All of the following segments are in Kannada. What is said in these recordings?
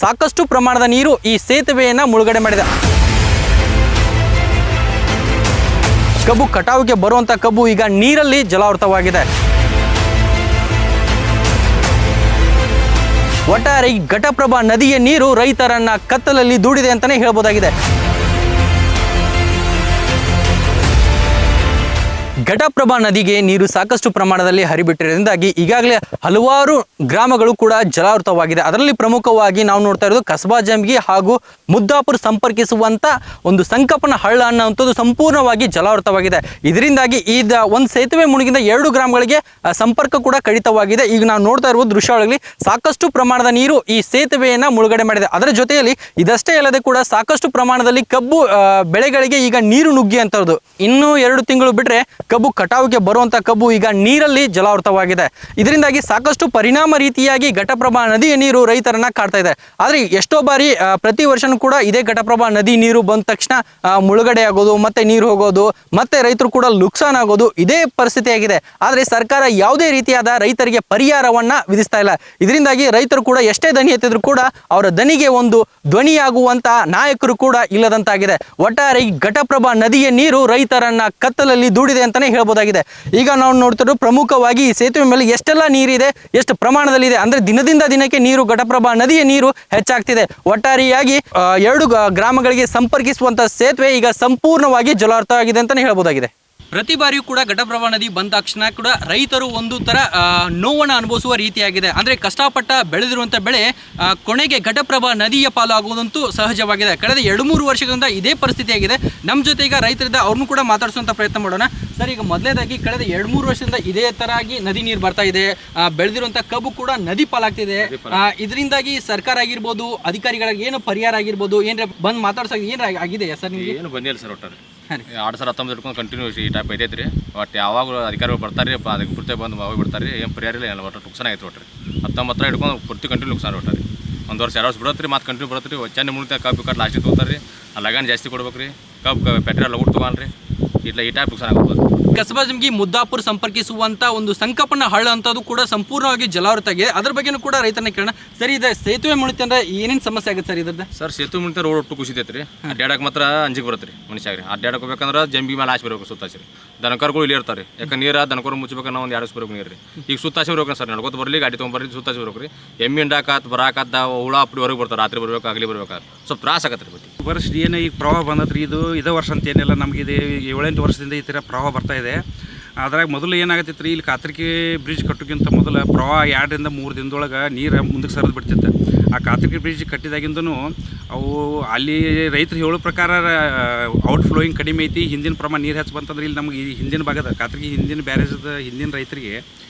ಸಾಕಷ್ಟು ಪ್ರಮಾಣದ ನೀರು ಈ ಸೇತುವೆಯನ್ನು ಮುಳುಗಡೆ ಮಾಡಿದೆ. ಕಬ್ಬು ಕಟಾವಿಗೆ ಬರುವಂಥ ಕಬ್ಬು ಈಗ ನೀರಲ್ಲಿ ಜಲಾವೃತವಾಗಿದೆ. ಒಟ್ಟಾರೆ ಈ ಘಟಪ್ರಭಾ ನದಿಯ ನೀರು ರೈತರನ್ನ ಕತ್ತಲಲ್ಲಿ ದೂಡಿದೆ ಅಂತಾನೆ ಹೇಳ್ಬೋದಾಗಿದೆ. ಘಟಪ್ರಭಾ ನದಿಗೆ ನೀರು ಸಾಕಷ್ಟು ಪ್ರಮಾಣದಲ್ಲಿ ಹರಿಬಿಟ್ಟಿರೋದ್ರಿಂದಾಗಿ ಈಗಾಗಲೇ ಹಲವಾರು ಗ್ರಾಮಗಳು ಕೂಡ ಜಲಾವೃತವಾಗಿದೆ. ಅದರಲ್ಲಿ ಪ್ರಮುಖವಾಗಿ ನಾವು ನೋಡ್ತಾ ಇರೋದು ಕಸಬಾ ಜಂಬಗಿ ಹಾಗೂ ಮುದ್ದಾಪುರ ಸಂಪರ್ಕಿಸುವಂಥ ಒಂದು ಸಂಕಪನ ಹಳ್ಳ ಅನ್ನೋಂಥದ್ದು ಸಂಪೂರ್ಣವಾಗಿ ಜಲಾವೃತವಾಗಿದೆ. ಇದರಿಂದಾಗಿ ಒಂದು ಸೇತುವೆ ಮುಳುಗಿದ 2 ಗ್ರಾಮಗಳಿಗೆ ಸಂಪರ್ಕ ಕೂಡ ಕಡಿತವಾಗಿದೆ. ಈಗ ನಾವು ನೋಡ್ತಾ ಇರುವ ದೃಶ್ಯಾವಳಿಗಳಲ್ಲಿ ಸಾಕಷ್ಟು ಪ್ರಮಾಣದ ನೀರು ಈ ಸೇತುವೆಯನ್ನು ಮುಳುಗಡೆ ಮಾಡಿದೆ. ಅದರ ಜೊತೆಯಲ್ಲಿ ಇದಷ್ಟೇ ಅಲ್ಲದೆ ಕೂಡ ಸಾಕಷ್ಟು ಪ್ರಮಾಣದಲ್ಲಿ ಕಬ್ಬು ಬೆಳೆಗಳಿಗೆ ಈಗ ನೀರು ನುಗ್ಗಿ ಅಂತದ್ದು. ಇನ್ನೂ 2 ತಿಂಗಳು ಬಿಟ್ಟರೆ ಕಬ್ಬು ಕಟಾವಿಗೆ ಬರುವಂಥ ಕಬ್ಬು ಈಗ ನೀರಲ್ಲಿ ಜಲಾವೃತವಾಗಿದೆ. ಇದರಿಂದಾಗಿ ಸಾಕಷ್ಟು ಪರಿಣಾಮ ರೀತಿಯಾಗಿ ಘಟಪ್ರಭಾ ನದಿಯ ನೀರು ರೈತರನ್ನ ಕಾಡ್ತಾ ಇದೆ. ಆದರೆ ಎಷ್ಟೋ ಬಾರಿ ಪ್ರತಿ ವರ್ಷನೂ ಕೂಡ ಇದೇ ಘಟಪ್ರಭಾ ನದಿ ನೀರು ಬಂದ ತಕ್ಷಣ ಮುಳುಗಡೆ ಆಗೋದು, ಮತ್ತೆ ನೀರು ಹೋಗೋದು, ಮತ್ತೆ ರೈತರು ಕೂಡ ನುಕ್ಸಾನ್ ಆಗೋದು ಇದೇ ಪರಿಸ್ಥಿತಿಯಾಗಿದೆ. ಆದರೆ ಸರ್ಕಾರ ಯಾವುದೇ ರೀತಿಯಾದ ರೈತರಿಗೆ ಪರಿಹಾರವನ್ನ ವಿಧಿಸ್ತಾ ಇಲ್ಲ. ಇದರಿಂದಾಗಿ ರೈತರು ಕೂಡ ಎಷ್ಟೇ ದನಿ ಎತ್ತಿದ್ರು ಕೂಡ ಅವರ ದನಿಗೆ ಒಂದು ಧ್ವನಿಯಾಗುವಂತ ನಾಯಕರು ಕೂಡ ಇಲ್ಲದಂತಾಗಿದೆ. ಒಟ್ಟಾರೆ ಈ ಘಟಪ್ರಭಾ ನದಿಯ ನೀರು ರೈತರನ್ನ ಕತ್ತಲಲ್ಲಿ ದೂಡಿದೆ ಅಂತಾನೆ ಹೇಳ್ಬೋದಾಗಿದೆ. ಈಗ ನಾವು ನೋಡ್ತಿರೋ ಪ್ರಮುಖವಾಗಿ ಈ ಸೇತುವೆ ಮೇಲೆ ಎಷ್ಟೆಲ್ಲ ನೀರಿದೆ, ಎಷ್ಟು ಪ್ರಮಾಣದಲ್ಲಿದೆ ಅಂದ್ರೆ ದಿನದಿಂದ ದಿನಕ್ಕೆ ನೀರು ಘಟಪ್ರಭಾ ನದಿಯ ನೀರು ಹೆಚ್ಚಾಗ್ತಿದೆ. ಒಟ್ಟಾರೆಯಾಗಿ 2 ಗ್ರಾಮಗಳಿಗೆ ಸಂಪರ್ಕಿಸುವಂತ ಸೇತುವೆ ಈಗ ಸಂಪೂರ್ಣವಾಗಿ ಜಲಾವೃತವಾಗಿದೆ ಅಂತಾನೆ ಹೇಳ್ಬೋದಾಗಿದೆ. ಪ್ರತಿ ಬಾರಿಯೂ ಕೂಡ ಘಟಪ್ರಭಾ ನದಿ ಬಂದ ತಕ್ಷಣ ಕೂಡ ರೈತರು ಒಂದು ಥರ ನೋವನ್ನು ಅನುಭವಿಸುವ ರೀತಿಯಾಗಿದೆ. ಅಂದರೆ ಕಷ್ಟಪಟ್ಟ ಬೆಳೆದಿರುವಂಥ ಬೆಳೆ ಕೊನೆಗೆ ಘಟಪ್ರಭಾ ನದಿಯ ಪಾಲು ಆಗುವುದಂತೂ ಸಹಜವಾಗಿದೆ. ಕಳೆದ 2-3 ವರ್ಷಗಳಿಂದ ಇದೇ ಪರಿಸ್ಥಿತಿಯಾಗಿದೆ. ನಮ್ಮ ಜೊತೆ ಈಗ ರೈತರಿದ್ದ ಅವ್ರನ್ನೂ ಕೂಡ ಮಾತಾಡಿಸುವಂಥ ಪ್ರಯತ್ನ ಮಾಡೋಣ. ಸರ್, ಈಗ ಮೊದಲೇದಾಗಿ ಕಳೆದ 2-3 ವರ್ಷದಿಂದ ಇದೇ ಥರಾಗಿ ನದಿ ನೀರು ಬರ್ತಾ ಇದೆ, ಬೆಳೆದಿರುವಂಥ ಕಬ್ಬು ಕೂಡ ನದಿ ಪಾಲಾಗ್ತಿದೆ. ಇದರಿಂದಾಗಿ ಸರ್ಕಾರ ಆಗಿರ್ಬೋದು, ಅಧಿಕಾರಿಗಳಿಗೆ ಏನು ಪರಿಹಾರ ಆಗಿರ್ಬೋದು, ಏನಾರ ಬಂದು ಮಾತಾಡ್ಸೋಕೆ ಏನು ಆಗಿದೆಯಾ ಸರ್? ನಿಮಗೆ ಏನು ಬಂದಿಲ್ಲ ಸರ್. ಒಟ್ಟಾರೆ 2019 ಹಿಡ್ಕೊಂಡು ಕಂಟಿನ್ಯೂ ಈ ಟೈಪ್ ಐತೈತ್ರಿ. ಒಟ್ಟು ಯಾವಾಗ ಅಧಿಕಾರಿಗಳು ಬರ್ತಾರೆ ಅದಕ್ಕೆ ಪೂರ್ತಿ ಬಂದು ಹೋಗ್ಬಿಡ್ತಾರೆ. ಏನು ಪರಿಹಾರ ಇಲ್ಲ, ಎಲ್ಲ ಒಟ್ಟು ನುಕ್ಸಾನ ಆಯ್ತು. ಒಟ್ರಿ 19 ಹಿಡ್ಕೊಂಡು ಪೂರ್ತಿ ಕಂಟಿನ್ಯೂ ನುಕ್ಸಾನ. ಒಟ್ಟಾರೆ 1 ವರ್ಷ 2 ವರ್ಷ ಬಿಡತ್ರಿ, ಮತ್ತೆ ಕಂಟಿನ್ಯೂ ಬರತ್ರಿ. ಚೆನ್ನ ಮುಳ್ತಾ ಕಬ್ಬು ಕಟ್ಟು ಲಾಸ್ಟಿಗೆ ತೊಗೊತಾರೆ ರೀ. ಲಗಾನ್ ಜಾಸ್ತಿ ಕೊಡ್ಬೇಕು ರೀ. ಕಬ್ಬು ಪೆಟ್ರೋಲ್ ಲಗೂಟ್ ತೊಗೊಂಡ್ರಿ. ಇಲ್ಲ ಈ ಟೈಪ್ ನುಕ್ಸಾನ ಆಗ್ಬೋದು. ಕಸಬಾ ಜಂಬಗಿ ಮುದ್ದಾಪುರ ಸಂಪರ್ಕಿಸುವಂಥ ಒಂದು ಸಂಕಪನ ಹಳ್ಳ ಅಂತದ್ದು ಕೂಡ ಸಂಪೂರ್ಣವಾಗಿ ಜಲಾವೃತ ಆಗಿದೆ. ಅದ್ರ ಬಗ್ಗೆನೂ ಕೂಡ ರೈತರನ್ನ ಕೇಳೋಣ. ಸರ್, ಇದೆ ಸೇತುವೆ ಮುಳುತ್ತೆ ಅಂದ್ರೆ ಏನೇನು ಸಮಸ್ಯೆ ಆಗುತ್ತೆ ಸರ್ ಇದ್ರದ್ದು? ಸರ್, ಸೇತುವೆ ಮುಳುತ್ತೆ ರೋಡ್ ಒಟ್ಟು ಕುಸಿತೈತೆ ರೀ. ಅಡ್ಡಾಡಕ್ಕೆ ಮಾತ್ರ ಅಂಜಿಗೆ ಬರುತ್ತೆ ರೀ ಮನುಷ್ಯಾಗ್ರಿ. ಅಡ್ಡಾಡಕ್ಕೆ ಹೋಗ್ಬೇಕಂದ್ರೆ ಜಂಬಿ ಮೇಲೆ ಆಚೆ ಬರಬೇಕು, ಸುತ್ತಾಸಿ ರೀ. ದನಕರುಗಳು ಇಲ್ಲಿ ಇರ್ತಾರೆ. ಯಾಕೆ ನೀರು ದನಕರು ಮುಚ್ಚಬೇಕು, ನಾವು ಒಂದು 2 ಬರ್ಬೇಕು ನೀರು ರೀ. ಈಗ ಸುತ್ತಾಸಿ ಬರ್ಬೇಕು ಸರ್. ನಡ್ಕೊತ ಬರಲಿ, ಗಾಡಿ ತೊಗೊಂಬರ್ರಿ, ಸುತ್ತಾಸಿ ಬರ್ಬೇಕು ರೀ. ಎಮ್ಮೆ ಹಿಂಡಾಕತ್ ಬರಾಕತ್ತ ಹುಳ ಅಪ್ಪಡಿ ಹೊರಗೆ ಬರ್ತಾರೆ. ರಾತ್ರಿ ಬರ್ಬೇಕು, ಆಗಲಿ ಬರ್ಬೇಕಾದ್ರೆ ಸ್ವಲ್ಪ ತ್ರಾಸ ಆಗತ್ತೆ ರೀ. ಬಟ್ ವರ್ಷ ಏನು ಈಗ ಪ್ರವಾಹ ಬಂದತ್ರಿ. ಇದೇ ವರ್ಷ ಅಂತ ಏನಿಲ್ಲ, ನಮಗೆ ಇದು 7-8 ವರ್ಷದಿಂದ ಈ ಥರ ಪ್ರವಾಹ ಬರ್ತಾ ಇದೆ. ಅದ್ರಾಗ ಮೊದಲು ಏನಾಗತ್ತಿತ್ತು ರೀ, ಇಲ್ಲಿ ಕಾತರ್ಕಿ ಬ್ರಿಡ್ಜ್ ಕಟ್ಟೋಕ್ಕಿಂತ ಮೊದಲು ಪ್ರವಾಹ 2-3 ದಿನದೊಳಗೆ ನೀರು ಮುಂದಕ್ಕೆ ಸರಿದು ಬಿಡ್ತಿತ್ತು. ಆ ಕಾತರ್ಕಿ ಬ್ರಿಡ್ಜ್ ಕಟ್ಟಿದಾಗಿಂದನೂ ಅವು ಅಲ್ಲಿ ರೈತರು ಹೇಳೋ ಪ್ರಕಾರ ಔಟ್ ಫ್ಲೋಯಿಂಗ್ ಕಡಿಮೆ ಐತಿ, ಹಿಂದಿನ ಪ್ರಮಾಣ ನೀರು ಹೆಚ್ಚು ಬಂತಂದ್ರೆ ಇಲ್ಲಿ ನಮಗೆ ಈ ಹಿಂದಿನ ಭಾಗದ ಕಾತರ್ಕಿ ಹಿಂದಿನ ಬ್ಯಾರೇಜದ ಹಿಂದಿನ ರೈತರಿಗೆ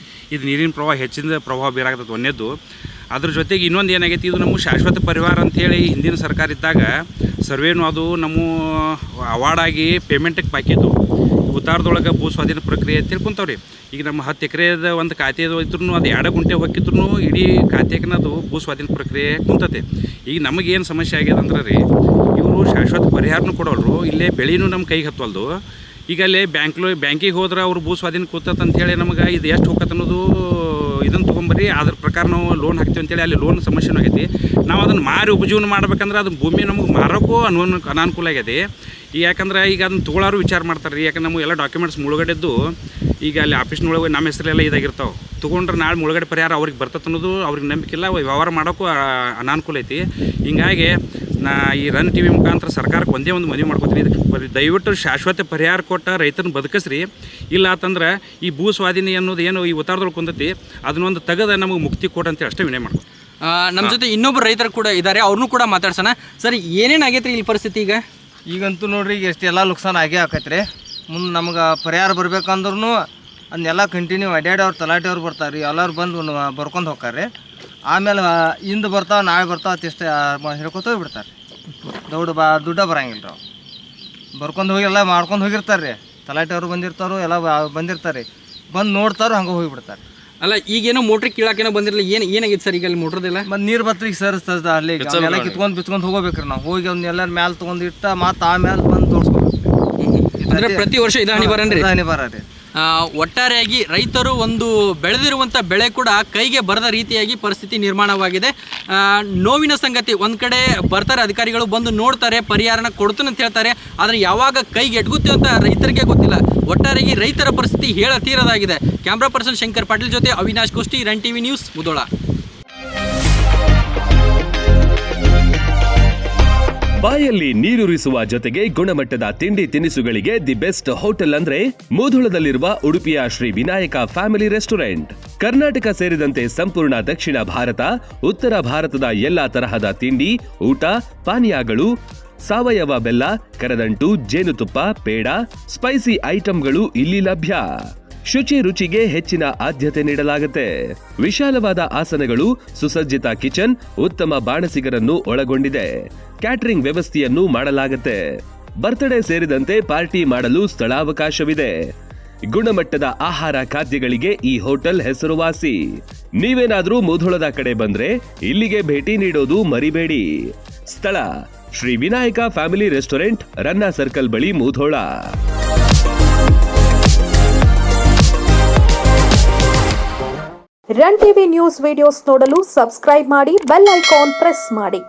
ಇದು ನೀರಿನ ಪ್ರವಾಹ ಹೆಚ್ಚಿನ ಪ್ರವಾಹ ಬೀರಾಗತ್ತೆ ಒಂದೇದ್ದು. ಅದ್ರ ಜೊತೆಗೆ ಇನ್ನೊಂದು ಏನಾಗೈತಿ, ಇದು ನಮ್ಮ ಶಾಶ್ವತ ಪರಿವಾರ ಅಂಥೇಳಿ ಹಿಂದಿನ ಸರ್ಕಾರ ಇದ್ದಾಗ ಸರ್ವೇನು ಅದು ನಮ್ಮ ಅವಾರ್ಡಾಗಿ ಪೇಮೆಂಟಿಗೆ ಬಾಕಿದ್ದು. ಉತ್ತಾರದೊಳಗೆ ಭೂ ಸ್ವಾಧೀನ ಪ್ರಕ್ರಿಯೆ ಅಂತೇಳಿ ಕುಂತಾವ್ರಿ. ಈಗ ನಮ್ಮ 10 ಎಕರೆದ ಒಂದು ಖಾತೆದು ಇದ್ರೂ ಅದು 2 ಗುಂಟೆ ಹೋಗಿದ್ರು ಇಡೀ ಖಾತೆಗನದು ಭೂ ಸ್ವಾಧೀನ ಪ್ರಕ್ರಿಯೆ ಕುಂತತೆ. ಈಗ ನಮಗೇನು ಸಮಸ್ಯೆ ಆಗ್ಯದ ಅಂದ್ರೆ ರೀ, ಇವರು ಶಾಶ್ವತ ಪರಿಹಾರನೂ ಕೊಡೋರು, ಇಲ್ಲೇ ಬೆಳೆನೂ ನಮ್ಮ ಕೈಗೆ ಹತ್ತವಲ್ದು. ಈಗ ಅಲ್ಲೇ ಬ್ಯಾಂಕಿಗೆ ಹೋದ್ರೆ ಅವ್ರು ಭೂ ಸ್ವಾಧೀನ ಕೂತತ್ ಅಂಥೇಳಿ ನಮಗೆ ಇದು ಎಷ್ಟು ಹೋಗತ್ತೆ ಅನ್ನೋದು ಇದನ್ನು ತೊಗೊಂಬರ್ರಿ, ಅದ್ರ ಪ್ರಕಾರ ನಾವು ಲೋನ್ ಹಾಕ್ತೀವಿ ಅಂತೇಳಿ ಅಲ್ಲಿ ಲೋನ್ ಸಮಸ್ಯೆನೂ ಆಗೈತಿ. ನಾವು ಅದನ್ನು ಮಾರಿ ಉಪಜೀವನ ಮಾಡ್ಬೇಕಂದ್ರೆ ಅದು ಭೂಮಿ ನಮಗೆ ಮಾರೋಕ್ಕೂ ಅನಾನುಕೂಲ ಆಗೈತಿ. ಈಗ ಯಾಕಂದ್ರೆ ಈಗ ಅದನ್ನು ತೊಗೊಳೋರು ವಿಚಾರ ಮಾಡ್ತಾರೆ ರೀ. ಯಾಕಂದ್ರೆ ನಮಗೆ ಎಲ್ಲ ಡಾಕ್ಯುಮೆಂಟ್ಸ್ ಮುಳುಗಡೆದ್ದು ಈಗ ಅಲ್ಲಿ ಆಫೀಸ್ನೊಳಗೆ ನಮ್ಮ ಹೆಸರೆಲ್ಲ ಇದಾಗಿರ್ತಾವೆ. ತೊಗೊಂಡ್ರೆ ನಾಳೆ ಮುಳುಗಡೆ ಪರಿಹಾರ ಅವ್ರಿಗೆ ಬರ್ತದೆ ಅನ್ನೋದು ಅವ್ರಿಗೆ ನಂಬಿಕಿಲ್ಲ, ವ್ಯವಹಾರ ಮಾಡೋಕ್ಕೂ ಅನಾನುಕೂಲ ಐತಿ. ಹಿಂಗಾಗಿ ಈ ರನ್ TV ಮುಖಾಂತರ ಸರ್ಕಾರಕ್ಕೆ ಒಂದೇ ಒಂದು ಮನವಿ ಮಾಡ್ಕೊತೀನಿ, ಇದಕ್ಕೆ ದಯವಿಟ್ಟು ಶಾಶ್ವತ ಪರಿಹಾರ ಕೊಟ್ಟ ರೈತರನ್ನ ಬದುಕಿಸ್ರಿ. ಇಲ್ಲ ಅಂತಂದ್ರೆ ಈ ಭೂ ಸ್ವಾಧೀನ ಅನ್ನೋದು ಏನು ಈ ಉತ್ತಾರದೊಳಗೆ ಕುಂದತಿ ಅದನ್ನೊಂದು ತೆಗೆದ ನಮಗೆ ಮುಕ್ತಿ ಕೊಟ್ಟಂತೇಳಿ ಅಷ್ಟೇ ವಿನಯ ಮಾಡ್ಬೋದು. ನಮ್ಮ ಜೊತೆ ಇನ್ನೊಬ್ಬರು ರೈತರು ಕೂಡ ಇದ್ದಾರೆ, ಅವ್ರನ್ನೂ ಕೂಡ ಮಾತಾಡ್ಸೋಣ. ಸರ್, ಏನೇನು ಆಗೈತೆ ರೀ ಈ ಪರಿಸ್ಥಿತಿ? ಈಗಂತೂ ನೋಡ್ರಿ, ಈಗ ಎಷ್ಟೆಲ್ಲ ನುಕ್ಸಾನ ಆಗೇ ಆಕೈತೆ ರೀ. ಮುಂದೆ ನಮ್ಗೆ ಪರಿಹಾರ ಬರ್ಬೇಕಂದ್ರೂ ಅದನ್ನೆಲ್ಲ ಕಂಟಿನ್ಯೂ ಅಡ್ಡಾಡವ್ರು ತಲಾಟೆಯವ್ರು ಬರ್ತಾರೆ ರೀ. ಎಲ್ಲರೂ ಬಂದು ಬರ್ಕೊಂಡು ಹೋಗ್ತಾರೆ. ಆಮೇಲೆ ಇಂದು ಬರ್ತಾವೆ, ನಾಳೆ ಬರ್ತಾವೆ ಅತ್ತಿಷ್ಟು ಹೇಳ್ಕೊತ ಹೋಗಿಬಿಡ್ತಾರೆ. ದುಡ್ಡ ಬರೋಂಗಿಲ್ಲ ರೀ. ಬರ್ಕೊಂಡು ಹೋಗಿ ಎಲ್ಲ ಮಾಡ್ಕೊಂಡು ಹೋಗಿರ್ತಾರೆ ರೀ. ತಲಾಟೆಯವ್ರು ಬಂದಿರ್ತಾರೋ ಎಲ್ಲ ಬಂದಿರ್ತಾರೆ, ಬಂದು ನೋಡ್ತಾರೋ ಹಂಗೆ ಹೋಗಿಬಿಡ್ತಾರೆ. ಅಲ್ಲ, ಈಗೇನೋ ಮೋಟ್ರ್ ಕೀಳಾಕೇನೋ ಬಂದಿರಲಿಲ್ಲ, ಏನಾಗಿತ್ತು ಸರ್ ಈಗ ಅಲ್ಲಿ ಮೋಟ್ರದೆಲ್ಲ? ಮತ್ತು ನೀರು ಬತ್ರಿಗೆ ಸರ್ ಅಲ್ಲಿ ಎಲ್ಲ ಬಿತ್ಕೊಂಡು ಹೋಗ್ಬೇಕ್ರಿ. ನಾವು ಹೋಗಿ ಅವ್ನ ಎಲ್ಲರ ಮ್ಯಾಲೆ ತೊಗೊಂಡು ಇಟ್ಟ ಮತ್ತು ಆಮೇಲೆ ಬಂದು ತೋರಿಸ್ಬೇಕು. ಅಂದರೆ ಪ್ರತಿ ವರ್ಷ ಇದು ಹಣಿ ಬರನ್ರಿ? ಹಣಿ ಬರ ರೀ. ಒಟ್ಟಾರೆಯಾಗಿ ರೈತರು ಒಂದು ಬೆಳೆದಿರುವಂಥ ಬೆಳೆ ಕೂಡ ಕೈಗೆ ಬರದ ರೀತಿಯಾಗಿ ಪರಿಸ್ಥಿತಿ ನಿರ್ಮಾಣವಾಗಿದೆ. ನೋವಿನ ಸಂಗತಿ, ಒಂದು ಕಡೆ ಬರ್ತಾರೆ ಅಧಿಕಾರಿಗಳು, ಬಂದು ನೋಡ್ತಾರೆ, ಪರಿಹಾರನ ಕೊಡ್ತೀನಿ ಅಂತ ಹೇಳ್ತಾರೆ, ಆದರೆ ಯಾವಾಗ ಕೈಗೆ ಎಟ್ಗುತ್ತೆ ಅಂತ ರೈತರಿಗೆ ಗೊತ್ತಿಲ್ಲ. ಒಟ್ಟಾರೆಯಾಗಿ ರೈತರ ಪರಿಸ್ಥಿತಿ ಹೇಳತೀರದಾಗಿದೆ. ಕ್ಯಾಮ್ರಾ ಪರ್ಸನ್ ಶಂಕರ್ ಪಾಟೀಲ್ ಜೊತೆ Avinash Kushti, run TV news, Mudhol. ಬಾಯಲ್ಲಿ ನೀರೂರಿಸುವ ಜೊತೆಗೆ ಗುಣಮಟ್ಟದ ತಿಂಡಿ ತಿನಿಸುಗಳಿಗೆ ದಿ ಬೆಸ್ಟ್ ಹೋಟೆಲ್ ಅಂದ್ರೆ ಮುಧೋಳದಲ್ಲಿರುವ ಉಡುಪಿಯ ಶ್ರೀ ವಿನಾಯಕ ಫ್ಯಾಮಿಲಿ ರೆಸ್ಟೋರೆಂಟ್. ಕರ್ನಾಟಕ ಸೇರಿದಂತೆ ಸಂಪೂರ್ಣ ದಕ್ಷಿಣ ಭಾರತ, ಉತ್ತರ ಭಾರತದ ಎಲ್ಲಾ ತರಹದ ತಿಂಡಿ, ಊಟ, ಪಾನೀಯಗಳು, ಸಾವಯವ ಬೆಲ್ಲ, ಕರದಂಟು, ಜೇನುತುಪ್ಪ, ಪೇಡ, ಸ್ಪೈಸಿ ಐಟಂಗಳು ಇಲ್ಲಿ ಲಭ್ಯ. ಶುಚಿ ರುಚಿಗೆ ಹೆಚ್ಚಿನ ಆದ್ಯತೆ ನೀಡಲಾಗುತ್ತೆ. ವಿಶಾಲವಾದ ಆಸನಗಳು, ಸುಸಜ್ಜಿತ ಕಿಚನ್, ಉತ್ತಮ ಬಾಣಸಿಗರನ್ನು ಒಳಗೊಂಡಿದೆ. ಕ್ಯಾಟರಿಂಗ್ ವ್ಯವಸ್ಥೆಯನ್ನು ಮಾಡಲಾಗುತ್ತೆ. ಬರ್ತ್ಡೇ ಸೇರಿದಂತೆ ಪಾರ್ಟಿ ಮಾಡಲು ಸ್ಥಳಾವಕಾಶವಿದೆ. ಗುಣಮಟ್ಟದ ಆಹಾರ ಖಾದ್ಯಗಳಿಗೆ ಈ ಹೋಟೆಲ್ ಹೆಸರುವಾಸಿ. ನೀವೇನಾದ್ರೂ ಮುಧೋಳದ ಕಡೆ ಬಂದ್ರೆ ಇಲ್ಲಿಗೆ ಭೇಟಿ ನೀಡೋದು ಮರಿಬೇಡಿ. ಸ್ಥಳ ಶ್ರೀ ವಿನಾಯಕ ಫ್ಯಾಮಿಲಿ ರೆಸ್ಟೋರೆಂಟ್, ರನ್ನ ಸರ್ಕಲ್ ಬಳಿ, Mudhol. Run TV news videos ನೋಡಲು ಸಬ್ಸ್ಕ್ರೈಬ್ ಮಾಡಿ, ಬೆಲ್ ಐಕಾನ್ ಪ್ರೆಸ್ ಮಾಡಿ.